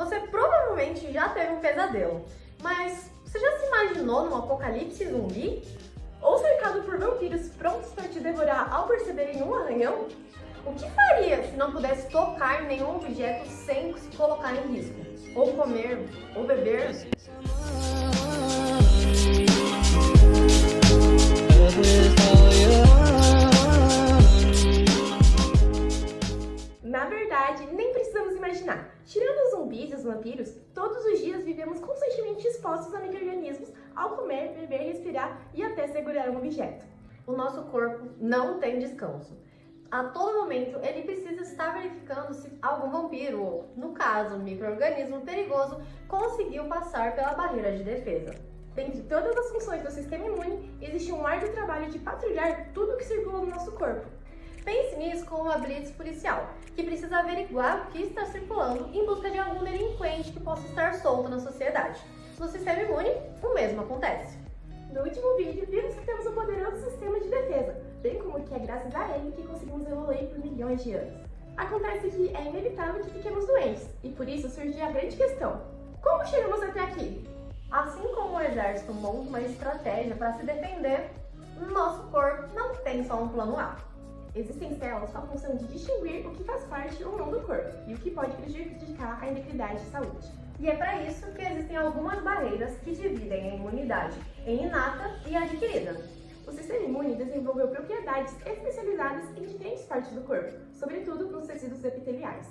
Você provavelmente já teve um pesadelo, mas você já se imaginou num apocalipse zumbi? Ou cercado por vampiros prontos para te devorar ao perceberem um arranhão? O que faria se não pudesse tocar em nenhum objeto sem se colocar em risco? Ou comer, ou beber? Na verdade, nem precisamos imaginar. Tirando os zumbis e os vampiros, todos os dias vivemos constantemente expostos a micro-organismos ao comer, beber, respirar e até segurar um objeto. O nosso corpo não tem descanso. A todo momento, ele precisa estar verificando se algum vampiro, ou, no caso, um micro-organismo perigoso, conseguiu passar pela barreira de defesa. Dentre todas as funções do sistema imune, existe um árduo trabalho de patrulhar tudo que circula no nosso corpo. Pense nisso como uma blitz policial, que precisa averiguar o que está circulando em busca de algum delinquente que possa estar solto na sociedade. No sistema imune, o mesmo acontece. No último vídeo, vimos que temos um poderoso sistema de defesa, bem como que é graças a ele que conseguimos evoluir por milhões de anos. Acontece que é inevitável que fiquemos doentes, e por isso surge a grande questão: como chegamos até aqui? Assim como o exército monta uma estratégia para se defender, nosso corpo não tem só um plano A. Existem células com a função de distinguir o que faz parte ou não do corpo e o que pode prejudicar a integridade de saúde. E é para isso que existem algumas barreiras que dividem a imunidade em inata e adquirida. O sistema imune desenvolveu propriedades especializadas em diferentes partes do corpo, sobretudo nos tecidos epiteliais.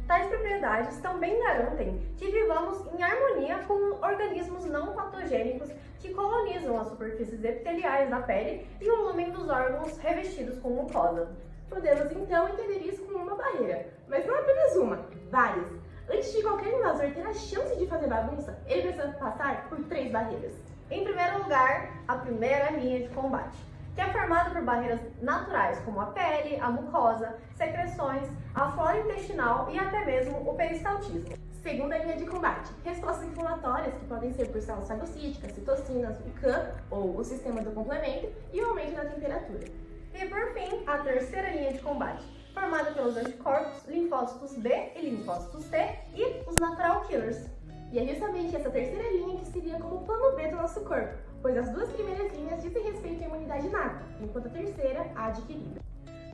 Tais propriedades também garantem que vivamos em harmonia com organismos não patogênicos que colonizam as superfícies epiteliais da pele e o lumen dos órgãos revestidos com mucosa. Podemos então entender isso como uma barreira, mas não apenas uma, várias. Antes de qualquer invasor ter a chance de fazer bagunça, ele precisa passar por 3 barreiras. Em primeiro lugar, a primeira linha de combate, que é formada por barreiras naturais como a pele, a mucosa, secreções, a flora intestinal e até mesmo o peristaltismo. Segunda linha de combate, respostas inflamatórias que podem ser por células fagocíticas, citocinas, o CAM, ou o sistema do complemento, e o aumento da temperatura. E por fim, a terceira linha de combate, formada pelos anticorpos, linfócitos B e linfócitos T e os natural killers. E é justamente essa terceira linha que seria como o plano B do nosso corpo, pois as 2 primeiras linhas dizem respeito à imunidade inata, enquanto a terceira, a adquirida.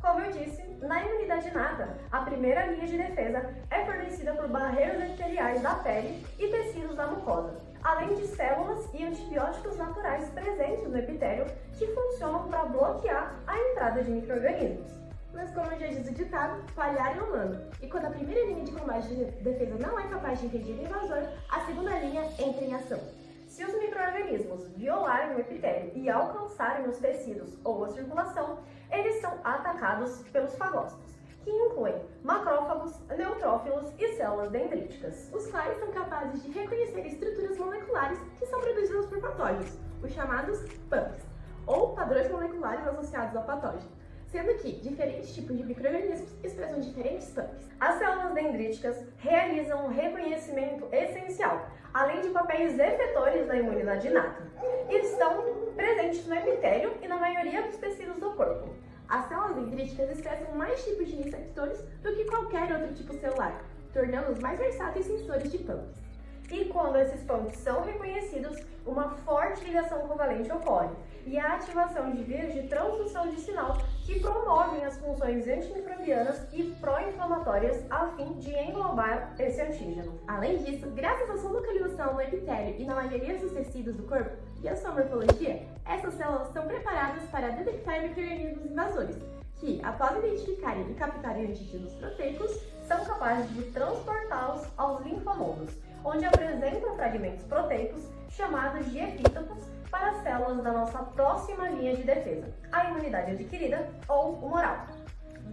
Como eu disse, na imunidade inata, a primeira linha de defesa é fornecida por barreiras epiteliais da pele e tecidos da mucosa, além de células e antibióticos naturais presentes no epitélio que funcionam para bloquear a entrada de micro-organismos. Mas como já diz o ditado, falhar é humano. E quando a primeira linha de combate de defesa não é capaz de impedir o invasor, a segunda linha entra em ação. Se os micro-organismos violarem o epitélio e alcançarem os tecidos ou a circulação, eles são atacados pelos fagócitos, que incluem macrófagos, neutrófilos e células dendríticas. Os quais são capazes de reconhecer estruturas moleculares que são produzidas por patógenos, os chamados PAMPs, ou padrões moleculares associados ao patógeno, sendo que diferentes tipos de micro-organismos expressam diferentes PAMPs. As células dendríticas realizam um reconhecimento essencial, além de papéis efetores da imunidade inata. Eles estão presentes no epitélio e na maioria dos tecidos do corpo. As células dendríticas expressam mais tipos de receptores do que qualquer outro tipo celular, tornando-os mais versáteis sensores de PAMPs. E quando esses PAMPs são reconhecidos, uma forte ligação covalente ocorre e a ativação de vias de transdução de sinal que promovem as funções antimicrobianas e pró-inflamatórias a fim de englobar esse antígeno. Além disso, graças à sua localização no epitélio e na maioria dos tecidos do corpo e à sua morfologia, essas células são preparadas para detectar micro-organismos invasores, que, após identificarem e captarem antígenos proteicos, são capazes de transportá-los aos linfonodos, onde apresentam fragmentos proteicos chamados de epítopos para as células da nossa próxima linha de defesa, a imunidade adquirida ou humoral.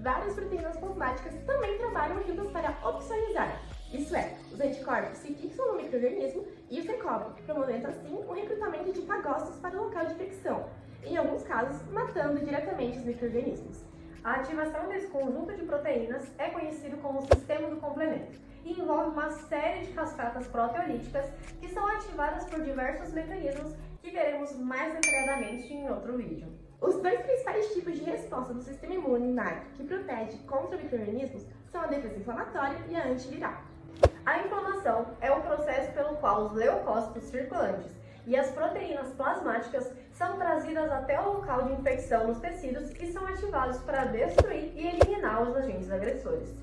Várias proteínas plasmáticas também trabalham juntas para opsonizar, isso é, os anticorpos se fixam no micro-organismo e os recobrem, promovendo assim o recrutamento de fagócitos para o local de infecção, em alguns casos matando diretamente os micro-organismos. A ativação desse conjunto de proteínas é conhecido como sistema do complemento e envolve uma série de cascatas proteolíticas que são ativadas por diversos mecanismos que veremos mais detalhadamente em outro vídeo. Os 2 principais tipos de resposta do sistema imune inato que protege contra micro-organismos são a defesa inflamatória e a antiviral. A inflamação qual os leucócitos circulantes e as proteínas plasmáticas são trazidas até o local de infecção nos tecidos e são ativados para destruir e eliminar os agentes agressores.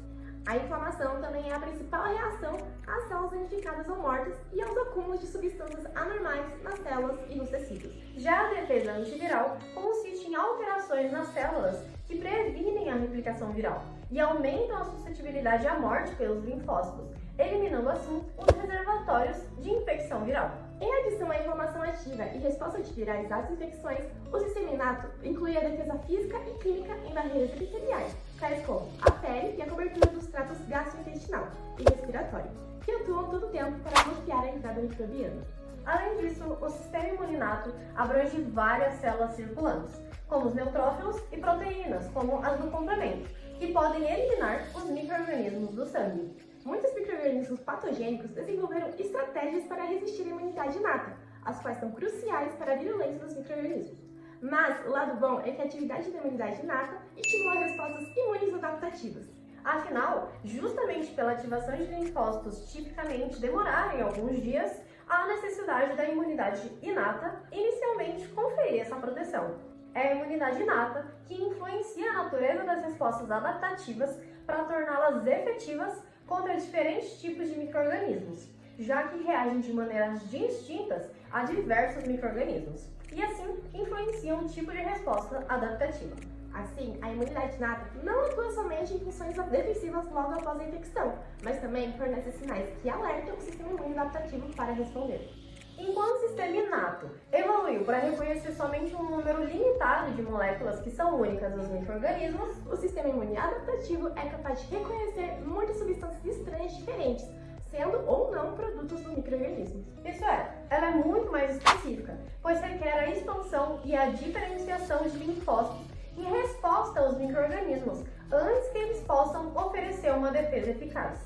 A inflamação também é a principal reação às células danificadas ou mortas e aos acúmulos de substâncias anormais nas células e nos tecidos. Já a defesa antiviral consiste em alterações nas células que previnem a replicação viral e aumentam a suscetibilidade à morte pelos linfócitos, eliminando assim os reservatórios de infecção viral. Em adição à inflamação ativa e resposta antivirais às infecções, o sistema inato inclui a defesa física e química em barreiras epiteliais, tais como a pele e a cobertura dos tratos gastrointestinal e respiratório, que atuam todo o tempo para bloquear a entrada microbiana. Além disso, o sistema imuninato abrange várias células circulantes, como os neutrófilos e proteínas, como as do complemento, que podem eliminar os micro-organismos do sangue. Muitos micro-organismos patogênicos desenvolveram estratégias para resistir à imunidade inata, as quais são cruciais para a virulência dos micro-organismos. Mas o lado bom é que a atividade da imunidade inata estimula respostas imunes adaptativas. Afinal, justamente pela ativação de linfócitos tipicamente demorarem alguns dias, há necessidade da imunidade inata inicialmente conferir essa proteção. É a imunidade inata que influencia a natureza das respostas adaptativas para torná-las efetivas contra diferentes tipos de micro-organismos, já que reagem de maneiras distintas a diversos micro-organismos, e assim influenciam o tipo de resposta adaptativa. Assim, a imunidade inata não atua somente em funções defensivas logo após a infecção, mas também fornece sinais que alertam o sistema imune adaptativo para responder. Enquanto o sistema inato evoluiu para reconhecer somente um número limitado de moléculas que são únicas aos micro-organismos, o sistema imune adaptativo é capaz de reconhecer muitas substâncias estranhas diferentes, sendo ou não produtos do micro-organismo. Isso é, ela é muito mais específica, pois requer a expansão e a diferenciação de linfócitos em resposta aos micro-organismos, antes que eles possam oferecer uma defesa eficaz.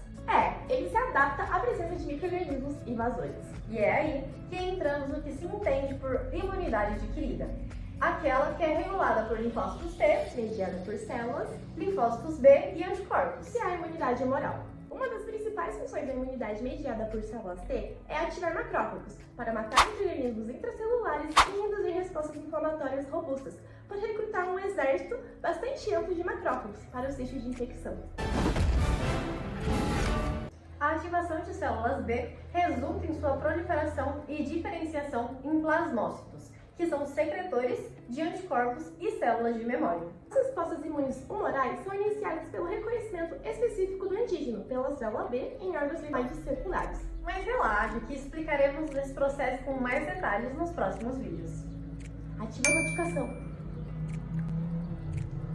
Ele se adapta à presença de micro-organismos invasores. E é aí que entramos no que se entende por imunidade adquirida, aquela que é regulada por linfócitos T, mediada por células, linfócitos B e anticorpos. E a imunidade humoral. Uma das principais funções da imunidade mediada por células T é ativar macrófagos, para matar micro-organismos intracelulares e induzir respostas inflamatórias robustas, por recrutar um exército bastante amplo de macrófagos para o sítio de infecção. A ativação de células B resulta em sua proliferação e diferenciação em plasmócitos, que são secretores de anticorpos e células de memória. As respostas imunes humorais são iniciadas pelo reconhecimento específico do antígeno pela célula B em órgãos linfáticos secundários. Mas relaxe que explicaremos esse processo com mais detalhes nos próximos vídeos. Ativa a notificação.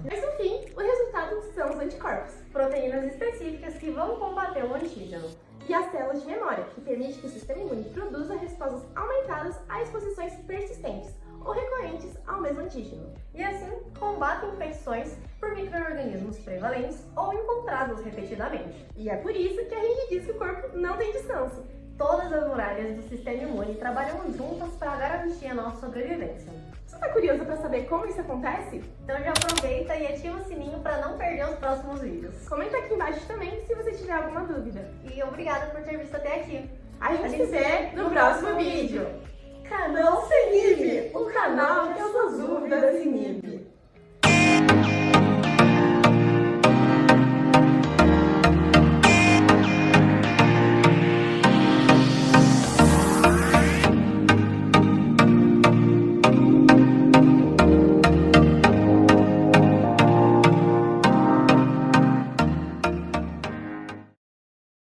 Mas no fim, o resultado são os anticorpos, proteínas específicas que vão combater o antígeno, e as células de memória, que permite que o sistema imune produza respostas aumentadas a exposições persistentes ou recorrentes ao mesmo antígeno. E assim combate infecções por micro-organismos prevalentes ou encontrados repetidamente. E é por isso que a gente diz que o corpo não tem descanso. Todas as muralhas do sistema imune trabalham juntas para garantir a nossa sobrevivência. Você está curioso para saber como isso acontece? Então já aproveita e ativa o sininho para não perder os próximos vídeos. Comenta aqui embaixo também se você tiver alguma dúvida. E obrigada por ter visto até aqui. A gente se vê no próximo vídeo. Canal Inibe, o canal que as suas dúvidas inibe.